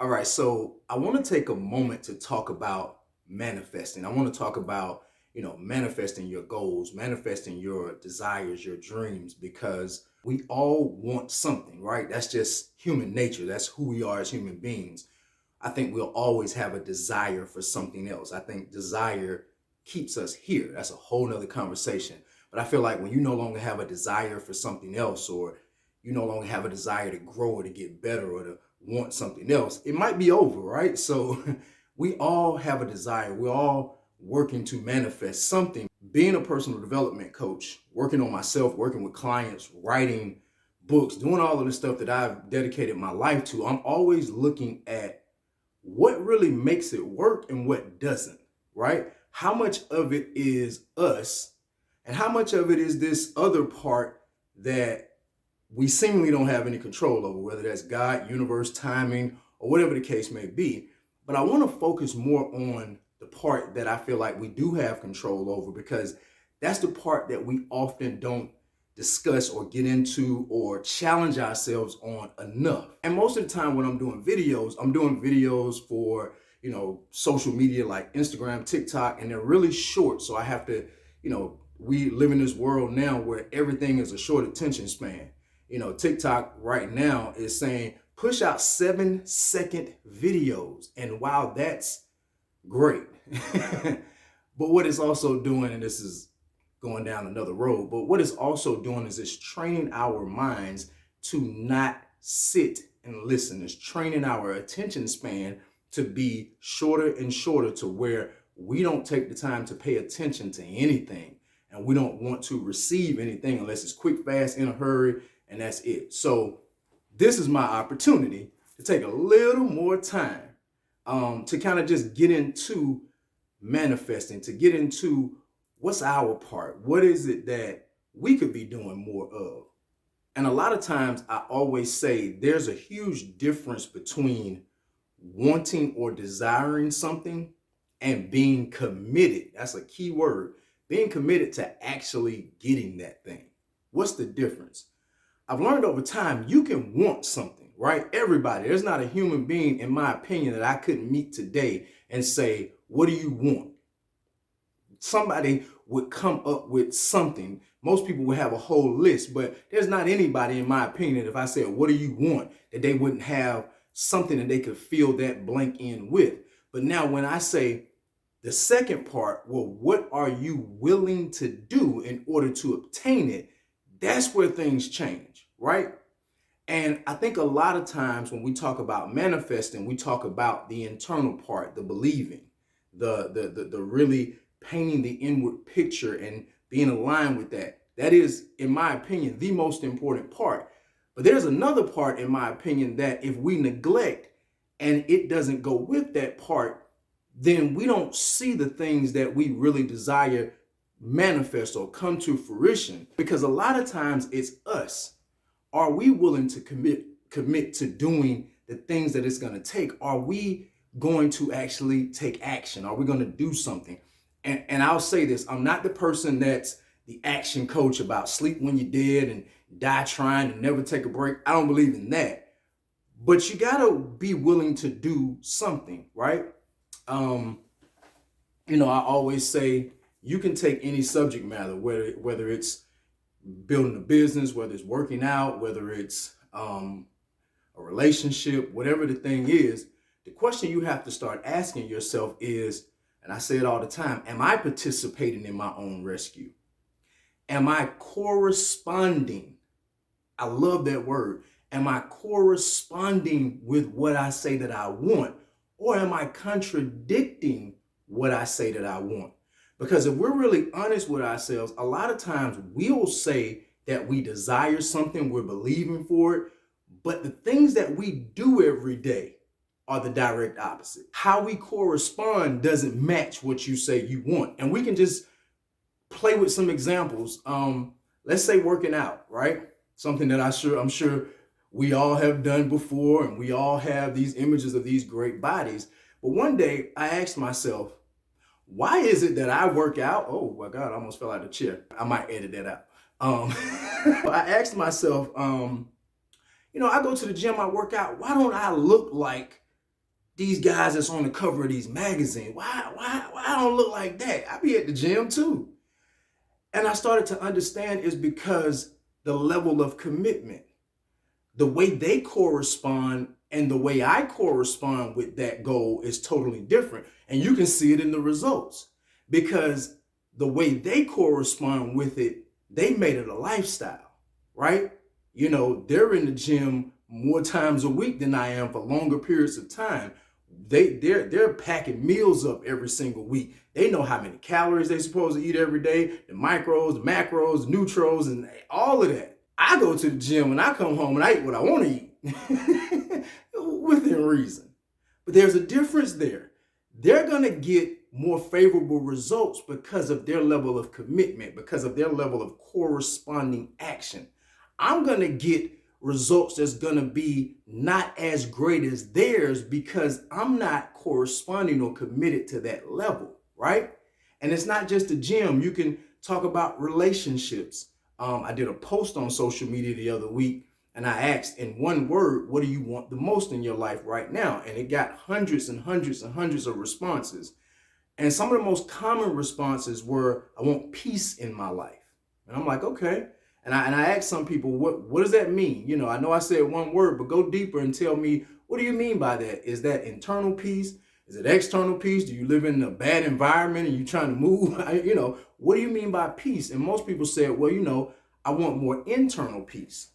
All right, so I want to take a moment to talk about manifesting. I want to talk about, manifesting your goals, manifesting your desires, your dreams, because we all want something, right? That's just human nature. That's who we are as human beings. I think we'll always have a desire for something else. I think desire keeps us here. That's a whole nother conversation. But I feel like when you no longer have a desire for something else, or you no longer have a desire to grow or to get better or to want something else, it might be over, right? So we all have a desire. We're all working to manifest something. Being a personal development coach, working on myself, working with clients, writing books, doing all of the stuff that I've dedicated my life to, I'm always looking at what really makes it work and what doesn't, right? How much of it is us and how much of it is this other part that we seemingly don't have any control over, whether that's God, universe, timing, or whatever the case may be. But I want to focus more on the part that I feel like we do have control over, because that's the part that we often don't discuss or get into or challenge ourselves on enough. And most of the time when I'm doing videos for, social media like Instagram, TikTok, and they're really short. So I have to, we live in this world now where everything is a short attention span. TikTok right now is saying push out 7-second videos. And while that's great, but what it's also doing, and this is going down another road, but what it's also doing is it's training our minds to not sit and listen. It's training our attention span to be shorter and shorter, to where we don't take the time to pay attention to anything. And we don't want to receive anything unless it's quick, fast, in a hurry, and that's it. So this is my opportunity to take a little more time to kind of just get into manifesting, to get into what's our part. What is it that we could be doing more of? And a lot of times I always say there's a huge difference between wanting or desiring something and being committed. That's a key word. Being committed to actually getting that thing. What's the difference? I've learned over time, you can want something, right? Everybody, there's not a human being, in my opinion, that I couldn't meet today and say, what do you want? Somebody would come up with something. Most people would have a whole list, but there's not anybody, in my opinion, if I said, what do you want, that they wouldn't have something that they could fill that blank in with. But now when I say the second part, well, what are you willing to do in order to obtain it? That's where things change, right? And I think a lot of times when we talk about manifesting, we talk about the internal part, the believing, the really painting the inward picture and being aligned with that. That is, in my opinion, the most important part. But there's another part, in my opinion, that if we neglect and it doesn't go with that part, then we don't see the things that we really desire manifest or come to fruition. Because a lot of times it's us. Are we willing to commit to doing the things that it's going to take? Are we going to actually take action? Are we going to do something? And I'll say this, I'm not the person that's the action coach about sleep when you're dead and die trying and never take a break. I don't believe in that. But you got to be willing to do something, right? I always say you can take any subject matter, whether it's building a business, whether it's working out, whether it's a relationship, whatever the thing is. The question you have to start asking yourself is, and I say it all the time, am I participating in my own rescue? Am I corresponding? I love that word. Am I corresponding with what I say that I want? Or am I contradicting what I say that I want? Because if we're really honest with ourselves, a lot of times we'll say that we desire something, we're believing for it, but the things that we do every day are the direct opposite. How we correspond doesn't match what you say you want. And we can just play with some examples. Let's say working out, right? Something that I'm sure we all have done before, and we all have these images of these great bodies. But one day I asked myself, why is it that I work out? Oh my God, I almost fell out of the chair. I might edit that out. I asked myself, I go to the gym, I work out. Why don't I look like these guys that's on the cover of these magazines, why I don't look like that? I be at the gym too. And I started to understand is because the level of commitment, the way they correspond and the way I correspond with that goal is totally different. And you can see it in the results because the way they correspond with it, they made it a lifestyle, right? You know, they're in the gym more times a week than I am for longer periods of time. They're packing meals up every single week. They know how many calories they're supposed to eat every day, the micros, the macros, the neutrals, and all of that. I go to the gym and I come home and I eat what I want to eat within reason. But there's a difference there. They're going to get more favorable results because of their level of commitment, because of their level of corresponding action. I'm going to get results that's going to be not as great as theirs because I'm not corresponding or committed to that level, right? And it's not just the gym. You can talk about relationships. I did a post on social media the other week and I asked in one word, what do you want the most in your life right now? And it got hundreds and hundreds and hundreds of responses. And some of the most common responses were, I want peace in my life. And I'm like, okay. And I asked some people, what does that mean? You know, I know I said one word, but go deeper and tell me, what do you mean by that? Is that internal peace? Is it external peace? Do you live in a bad environment and you're trying to move? You know, what do you mean by peace? And most people said, well, you know, I want more internal peace.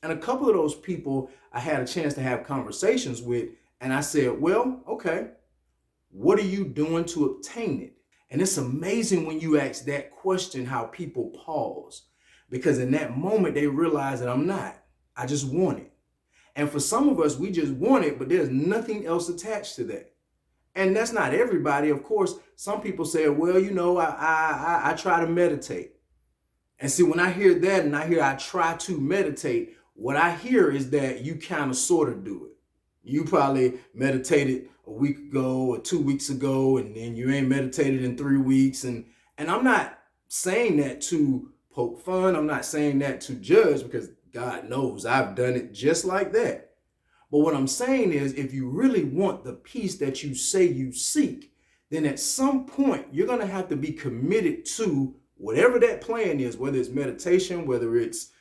And a couple of those people I had a chance to have conversations with, and I said, well, okay, what are you doing to obtain it? And it's amazing when you ask that question, how people pause. Because in that moment, they realize that I'm not. I just want it. And for some of us, we just want it, but there's nothing else attached to that. And that's not everybody. Of course, some people say, well, you know, I try to meditate. And see, when I hear that and I hear I try to meditate, what I hear is that you kind of sort of do it. You probably meditated a week ago or 2 weeks ago, and then you ain't meditated in 3 weeks. And I'm not saying that to poke fun. I'm not saying that to judge because God knows I've done it just like that. But what I'm saying is if you really want the peace that you say you seek, then at some point you're going to have to be committed to whatever that plan is, whether it's meditation, whether it's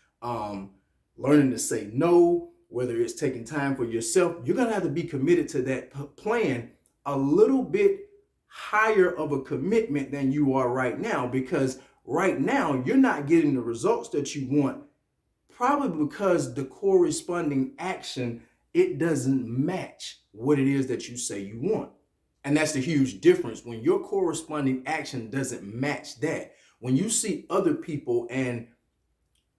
learning to say no, whether it's taking time for yourself. You're going to have to be committed to that plan a little bit higher of a commitment than you are right now, because right now you're not getting the results that you want, probably because the corresponding action, it doesn't match what it is that you say you want. And that's the huge difference. When your corresponding action doesn't match that, when you see other people and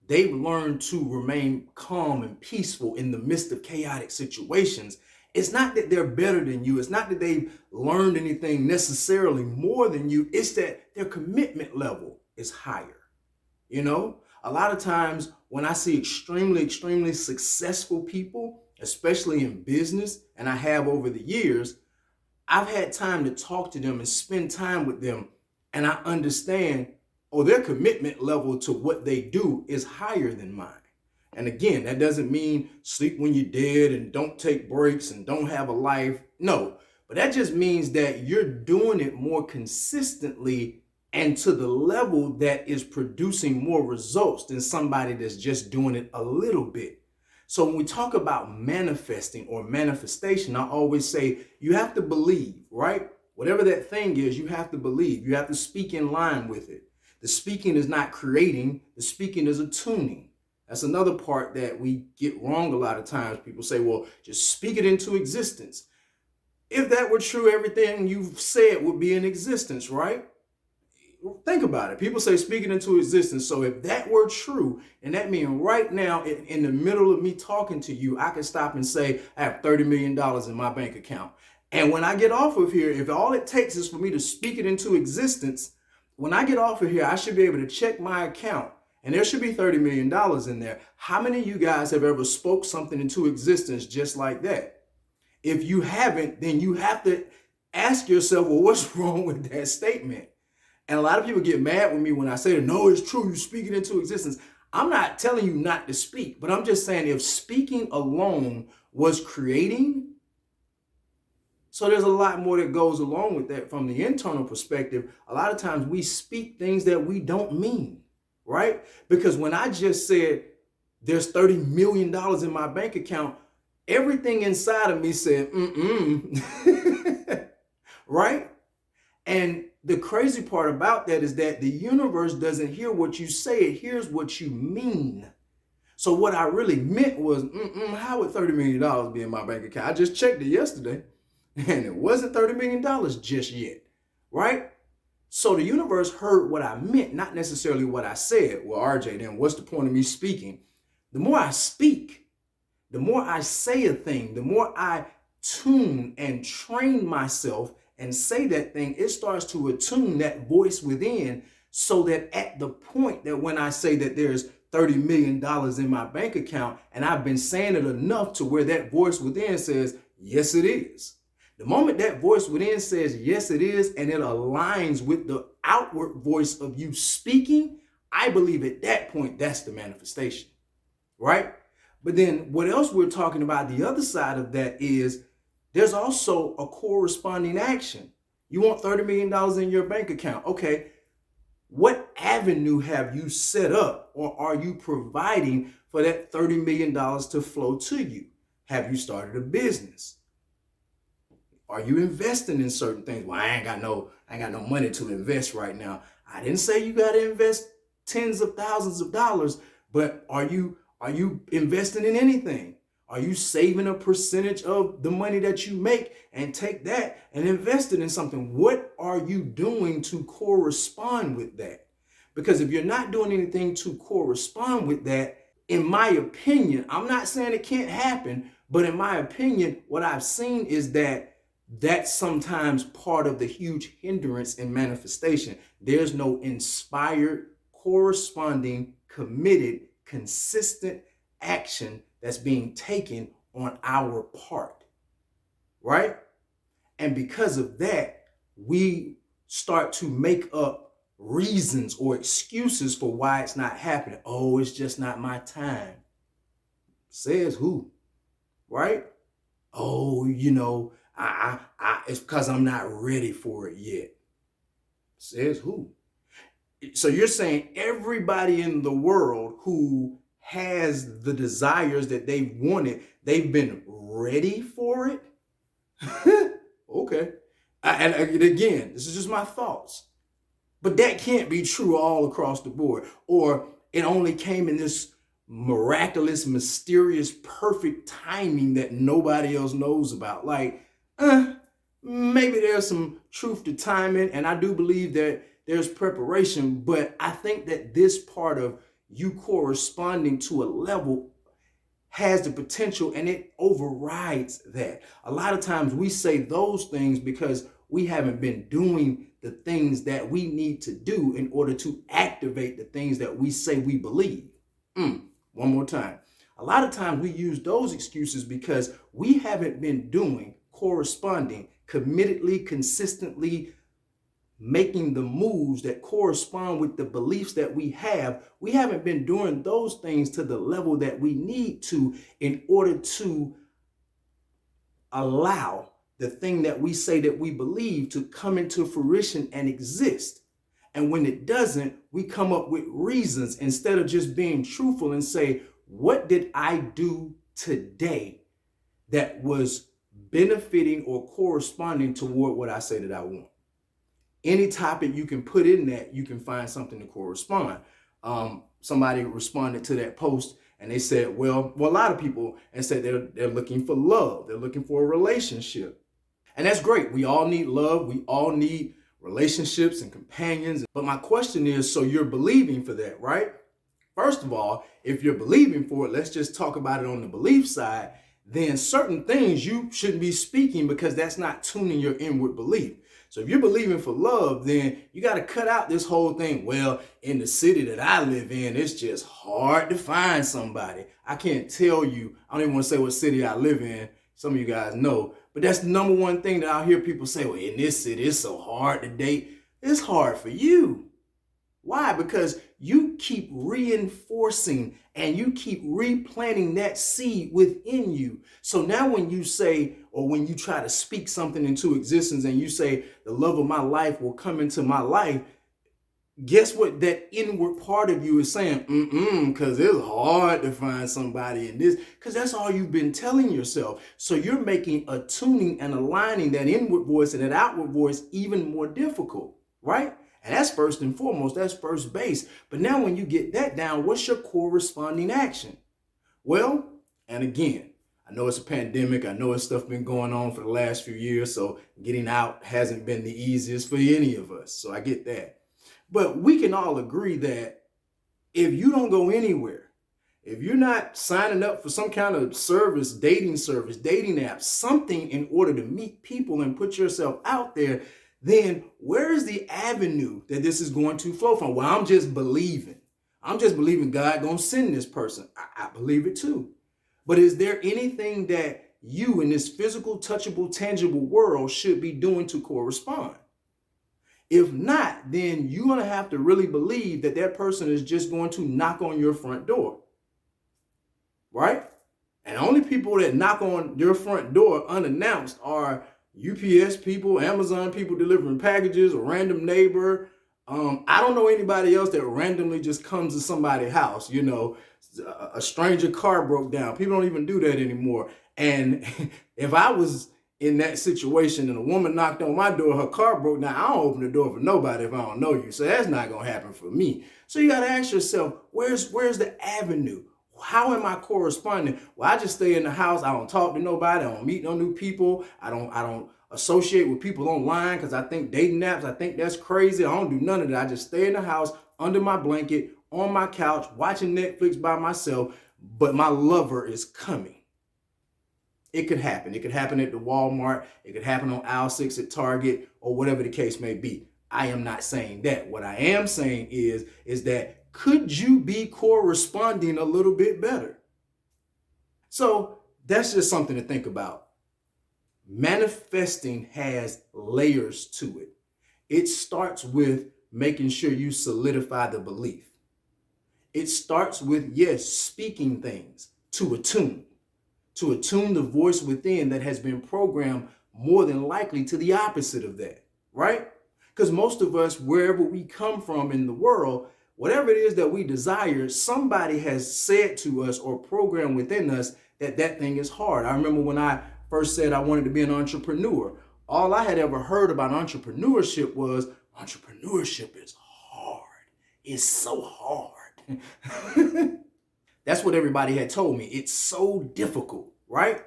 they've learned to remain calm and peaceful in the midst of chaotic situations, it's not that they're better than you. It's not that they've learned anything necessarily more than you. It's that their commitment level is higher. You know, a lot of times when I see extremely, extremely successful people, especially in business, and I have over the years, I've had time to talk to them and spend time with them. And I understand, oh, their commitment level to what they do is higher than mine. And again, that doesn't mean sleep when you're dead and don't take breaks and don't have a life. No, but that just means that you're doing it more consistently and to the level that is producing more results than somebody that's just doing it a little bit. So when we talk about manifesting or manifestation, I always say you have to believe, right? Whatever that thing is, you have to believe. You have to speak in line with it. The speaking is not creating. The speaking is attuning. That's another part that we get wrong a lot of times. People say, well, just speak it into existence. If that were true, everything you've said would be in existence, right? Think about it. People say speak it into existence. So if that were true, and that means right now in the middle of me talking to you, I can stop and say, I have $30 million in my bank account. And when I get off of here, if all it takes is for me to speak it into existence, when I get off of here, I should be able to check my account and there should be $30 million in there. How many of you guys have ever spoke something into existence just like that? If you haven't, then you have to ask yourself, well, what's wrong with that statement? And a lot of people get mad with me when I say, no, it's true, you speak it into existence. I'm not telling you not to speak, but I'm just saying if speaking alone was creating, So there's a lot more that goes along with that from the internal perspective. A lot of times we speak things that we don't mean, right? Because when I just said there's $30 million in my bank account, everything inside of me said, right? And the crazy part about that is that the universe doesn't hear what you say, it hears what you mean. So what I really meant was, how would $30 million be in my bank account? I just checked it yesterday and it wasn't $30 million just yet, right? So the universe heard what I meant, not necessarily what I said. Well, RJ, then what's the point of me speaking? The more I speak, the more I say a thing, the more I tune and train myself and say that thing, it starts to attune that voice within, so that at the point that when I say that there's $30 million in my bank account, and I've been saying it enough to where that voice within says, yes, it is. The moment that voice within says, yes, it is, and it aligns with the outward voice of you speaking, I believe at that point, that's the manifestation, right? But then what else we're talking about, the other side of that is there's also a corresponding action. You want $30 million in your bank account. Okay, what avenue have you set up or are you providing for that $30 million to flow to you? Have you started a business? Are you investing in certain things? Well, I ain't got no money to invest right now. I didn't say you got to invest tens of thousands of dollars, but are you investing in anything? Are you saving a percentage of the money that you make and take that and invest it in something? What are you doing to correspond with that? Because if you're not doing anything to correspond with that, in my opinion, I'm not saying it can't happen, but in my opinion, what I've seen is that that's sometimes part of the huge hindrance in manifestation. There's no inspired, corresponding, committed, consistent action that's being taken on our part, right? And because of that, we start to make up reasons or excuses for why it's not happening. Oh, it's just not my time. Says who, right? Oh, it's because I'm not ready for it yet. Says who? So you're saying everybody in the world who has the desires that they wanted, they've been ready for it? Okay. And again, this is just my thoughts. But that can't be true all across the board. Or it only came in this miraculous, mysterious, perfect timing that nobody else knows about. Like, maybe there's some truth to timing, and I do believe that there's preparation, but I think that this part of you corresponding to a level has the potential and it overrides that. A lot of times we say those things because we haven't been doing the things that we need to do in order to activate the things that we say we believe. One more time. A lot of times we use those excuses because we haven't been doing, corresponding, committedly, consistently, making the moves that correspond with the beliefs that we have. We haven't been doing those things to the level that we need to in order to allow the thing that we say that we believe to come into fruition and exist. And when it doesn't, we come up with reasons instead of just being truthful and say, what did I do today that was benefiting or corresponding toward what I say that I want? Any topic you can put in that, you can find something to correspond. Somebody responded to that post and they said, well, a lot of people, and said they're looking for love. They're looking for a relationship. And that's great. We all need love. We all need relationships and companions. But my question is, so you're believing for that, right? First of all, if you're believing for it, let's just talk about it on the belief side. Then certain things you shouldn't be speaking because that's not tuning your inward belief. So if you're believing for love, then you got to cut out this whole thing. Well, in the city that I live in, it's just hard to find somebody. I can't tell you. I don't even want to say what city I live in. Some of you guys know. But that's the number one thing that I hear people say, well, in this city, it's so hard to date. It's hard for you. Why? Because you keep reinforcing and you keep replanting that seed within you. So now when you say, or when you try to speak something into existence and you say, the love of my life will come into my life, guess what that inward part of you is saying? Because it's hard to find somebody in this, because that's all you've been telling yourself. So you're making attuning and aligning that inward voice and that outward voice even more difficult, right? And that's first and foremost, that's first base. But now when you get that down, what's your corresponding action? Well, and again, I know it's a pandemic. I know it's stuff been going on for the last few years. So getting out hasn't been the easiest for any of us. So I get that. But we can all agree that if you don't go anywhere, if you're not signing up for some kind of service, dating app, something in order to meet people and put yourself out there, then where is the avenue that this is going to flow from? Well, I'm just believing. I'm just believing God gonna send this person. I believe it too. But is there anything that you in this physical, touchable, tangible world should be doing to correspond? If not, then you're going to have to really believe that that person is just going to knock on your front door, right? And only people that knock on your front door unannounced are UPS people, Amazon people delivering packages, a random neighbor. I don't know anybody else that randomly just comes to somebody's house. You know, a stranger car broke down. People don't even do that anymore. And if I was in that situation and a woman knocked on my door, her car broke down, I don't open the door for nobody if I don't know you. So that's not going to happen for me. So you got to ask yourself, where's the avenue? How am I corresponding? Well, I just stay in the house. I don't talk to nobody. I don't meet no new people. I don't associate with people online because I think dating apps, I think that's crazy. I don't do none of that. I just stay in the house under my blanket, on my couch, watching Netflix by myself, but my lover is coming. It could happen. It could happen at the Walmart. It could happen on aisle 6 at Target, or whatever the case may be. I am not saying that. What I am saying is that could you be corresponding a little bit better? So that's just something to think about. Manifesting has layers to it. It starts with making sure you solidify the belief. It starts with, yes, speaking things to attune the voice within that has been programmed more than likely to the opposite of that, right? Because most of us, wherever we come from in the world, whatever it is that we desire, somebody has said to us or programmed within us that that thing is hard. I remember when I first said I wanted to be an entrepreneur, all I had ever heard about entrepreneurship was entrepreneurship is hard. It's so hard. That's what everybody had told me. It's so difficult, right?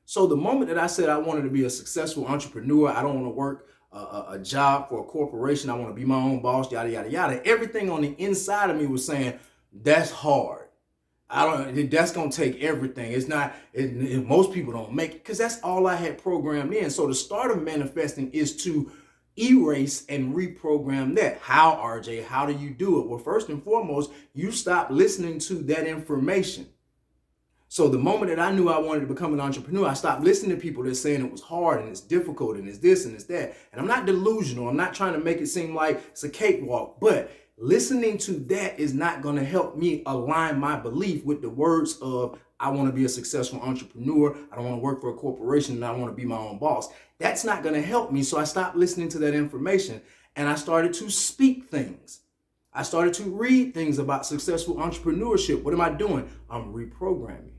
So the moment that I said I wanted to be a successful entrepreneur, I don't want to work a job for a corporation, I want to be my own boss, yada, yada, yada. Everything on the inside of me was saying, that's hard. That's going to take everything. It's not, most people don't make it because that's all I had programmed in. So the start of manifesting is to erase and reprogram that. How, RJ? How do you do it? Well, first and foremost, you stop listening to that information. So the moment that I knew I wanted to become an entrepreneur, I stopped listening to people that saying it was hard and it's difficult and it's this and it's that. And I'm not delusional. I'm not trying to make it seem like it's a cakewalk, but listening to that is not going to help me align my belief with the words of I want to be a successful entrepreneur. I don't want to work for a corporation and I want to be my own boss. That's not going to help me. So I stopped listening to that information and I started to speak things. I started to read things about successful entrepreneurship. What am I doing? I'm reprogramming.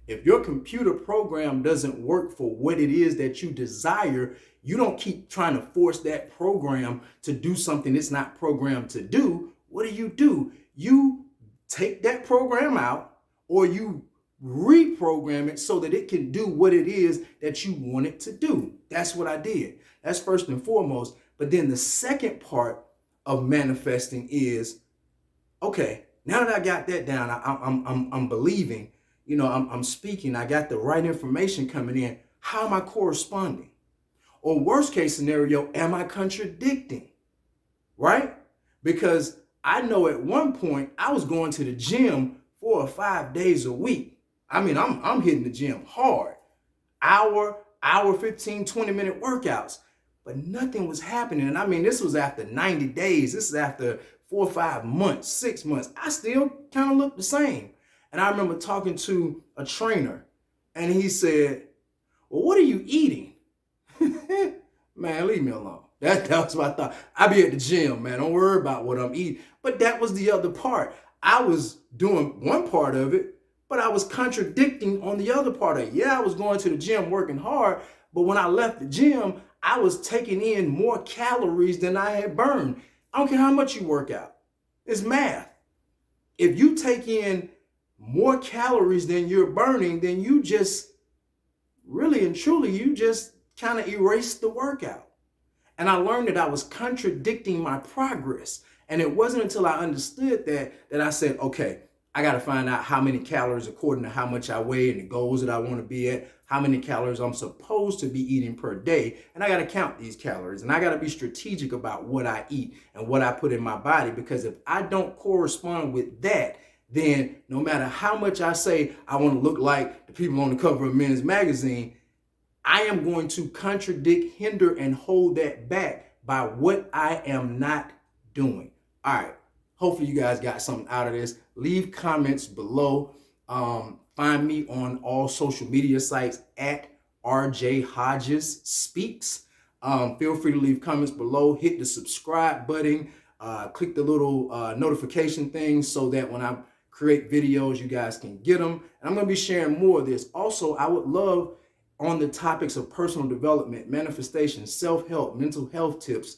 If your computer program doesn't work for what it is that you desire, you don't keep trying to force that program to do something it's not programmed to do. What do? You take that program out or you reprogram it so that it can do what it is that you want it to do. That's what I did. That's first and foremost. But then the second part of manifesting is, okay, now that I got that down, I'm believing, I'm speaking, I got the right information coming in. How am I corresponding? Or worst case scenario, am I contradicting? Right? Because I know at one point I was going to the gym 4 or 5 days a week. I mean, I'm hitting the gym hard. Hour, 15, 20-minute workouts. But nothing was happening. And I mean, this was after 90 days. This is after 4 or 5 months, 6 months. I still kind of look the same. And I remember talking to a trainer and he said, well, what are you eating? Man, leave me alone. That was my thought. I be at the gym, man. Don't worry about what I'm eating. But that was the other part. I was doing one part of it, but I was contradicting on the other part of it. Yeah, I was going to the gym working hard, but when I left the gym, I was taking in more calories than I had burned. I don't care how much you work out. It's math. If you take in more calories than you're burning, then you just really and truly, you just kind of erase the workout. And I learned that I was contradicting my progress. And it wasn't until I understood that I said, okay, I got to find out how many calories according to how much I weigh and the goals that I want to be at, how many calories I'm supposed to be eating per day. And I got to count these calories, and I got to be strategic about what I eat and what I put in my body, because if I don't correspond with that, then no matter how much I say I want to look like the people on the cover of Men's Magazine, I am going to contradict, hinder, and hold that back by what I am not doing. All right. Hopefully you guys got something out of this. Leave comments below. Find me on all social media sites at RJ Hodges Speaks. Feel free to leave comments below. Hit the subscribe button. Click the little notification thing so that when I create videos, you guys can get them. And I'm going to be sharing more of this. Also, I would love, on the topics of personal development, manifestation, self-help, mental health tips,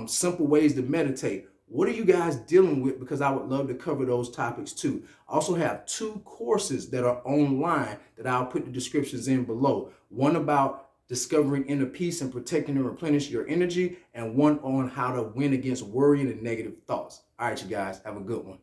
simple ways to meditate. What are you guys dealing with? Because I would love to cover those topics too. I also have 2 courses that are online that I'll put the descriptions in below. One about discovering inner peace and protecting and replenish your energy, and one on how to win against worrying and negative thoughts. All right, you guys, have a good one.